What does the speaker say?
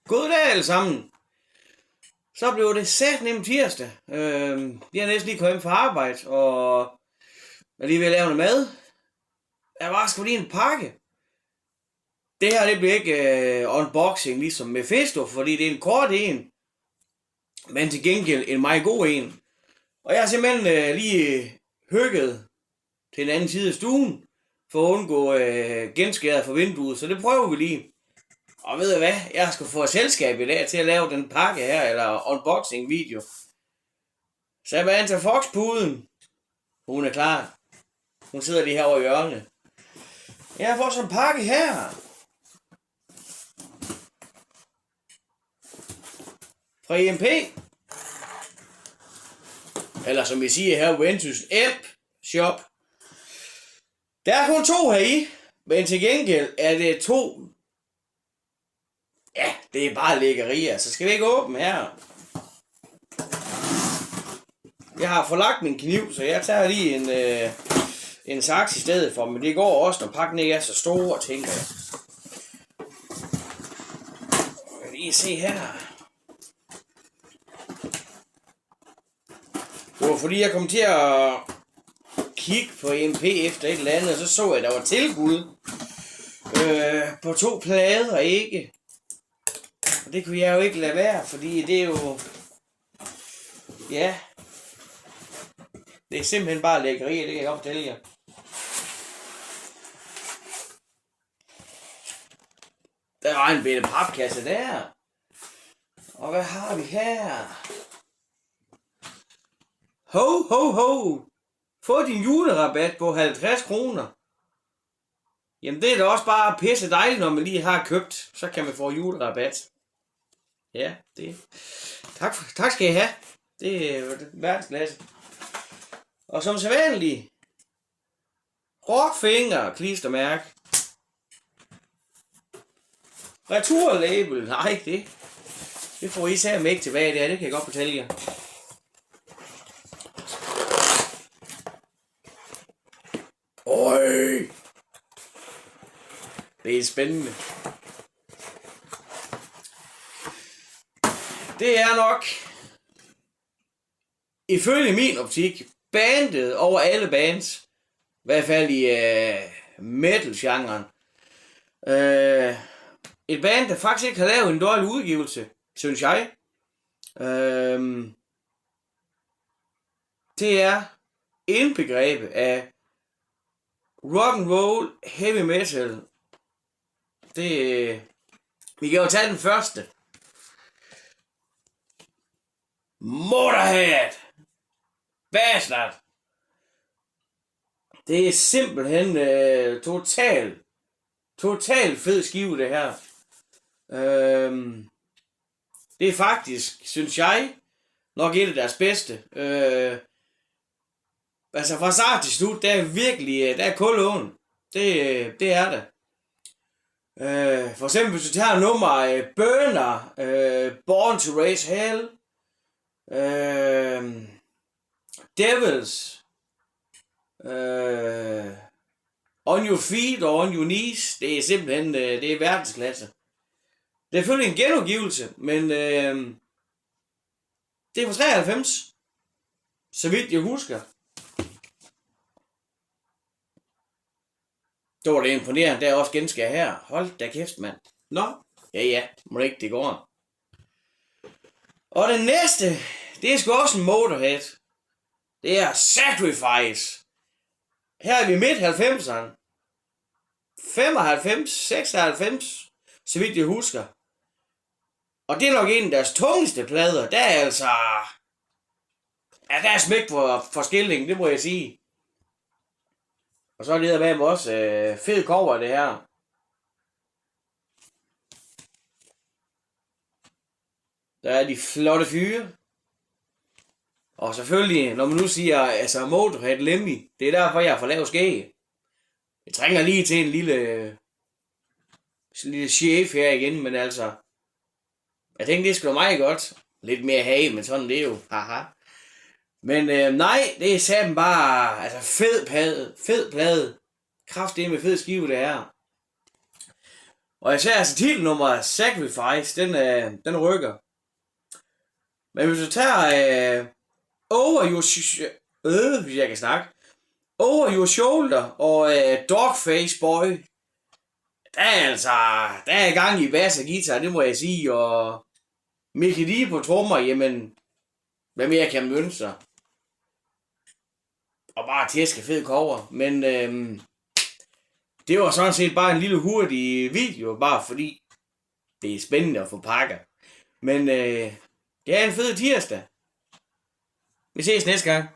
Goddag alle sammen. Så blev det sat nemt tirsdag. Jeg er næsten lige kommet hjem fra arbejde, og er lige ved at lave noget mad. Jeg var sgu lige en pakke. Det her, det bliver ikke unboxing ligesom med Mephisto, fordi det er en kort en. Men til gengæld en meget god en. Og jeg har simpelthen lige hygget til en anden side af stuen, for at undgå genskæret fra vinduet, så det prøver vi lige. Og ved du hvad, jeg skal få selskab i dag til at lave den pakke her, eller unboxing video. Samantha Fox-puden. Hun er klar. Hun sidder lige herovre i hjørnet. Jeg får sådan en pakke her. Fra EMP. Eller som vi siger her, Ventus App Shop. Der er kun 2 heri, men til gengæld er det 2. Ja, det er bare lækkerier, så skal vi ikke åbne her. Jeg har forlagt min kniv, så jeg tager lige en saks i stedet for, men det går også, når pakken ikke er så stor, tænker jeg. Jeg kan lige se her. Det var fordi jeg kom til at kigge på EMP efter et eller andet, og så jeg, at der var tilbud på 2 plader, ikke? Og det kunne jeg jo ikke lade være, fordi det er jo... Ja. Det er simpelthen bare lækkerier, det kan jeg godt fortælle jer. Der var en bitte papkasse der. Og hvad har vi her? Ho, ho, ho. Få din julerabat på 50 kroner. Jamen det er da også bare pisse dejligt, når man lige har købt. Så kan man få julerabat. Ja, det. Tak skal I have. Det er verdensklasse. Og som sædvanligt. Rockfinger klistermærke. Returlabel. Nej, det får I selv med tilbage der. Det kan jeg godt fortælle jer. Øj! Det er spændende. Det er nok, ifølge min optik, bandet over alle bands. I hvert fald i metal-genren. Et band, der faktisk ikke har lavet en dårlig udgivelse, synes jeg. Det er indbegrebet af rock and roll, heavy metal. Vi kan jo tage den første. Motorhead. Bastard. Det er simpelthen total fed skive det her. Det er faktisk, synes jeg, nok et af deres bedste. Altså fra start til slut, der er virkelig, der er kulåen. Det er det. For eksempel hvis du tager nummer Burner, Born to Raise Hell, Devils, On Your Feet og On Your Knees, det er simpelthen, det er verdensklasse. Det er selvfølgelig en genudgivelse, men det er fra 93, så vidt jeg husker. Det var det imponerende, der er også genskær her. Hold da kæft, mand. Nå, ja, må det ikke, det går. Og den næste, det er sgu også en Motorhead. Det er Sacrifice. Her er vi midt 90'erne. 95, 96, så vidt jeg husker. Og det er nok en af deres tungeste plader. Der er altså... Ja, der er smæk for skilningen, det må jeg sige. Og så er det med også fed cover det her. Der er de flotte fyre. Og selvfølgelig, når man nu siger, altså Motorhead Lemmy, det er derfor jeg får lavet skæg. Jeg trænger lige til en lille chef her igen, men altså, jeg tænkte det skulle meget godt. Lidt mere have, men sådan det er jo, haha. Men nej, det er sammen bare, altså fed plade. Kraftedeme med fed skive det er. Og især altså titelnummer Sacrifice, den rykker. Men hvis du tager hvis jeg kan snakke, Over Your Shoulder og Dogface Boy, der er gang i bass og guitar, det må jeg sige, og Mickey D på trommer, jamen, hvad mere kan man ønske sig? Og bare tæske fed cover, men det var sådan set bare en lille hurtig video, bare fordi det er spændende at få pakker. Men det er en fed tirsdag. Vi ses næste gang.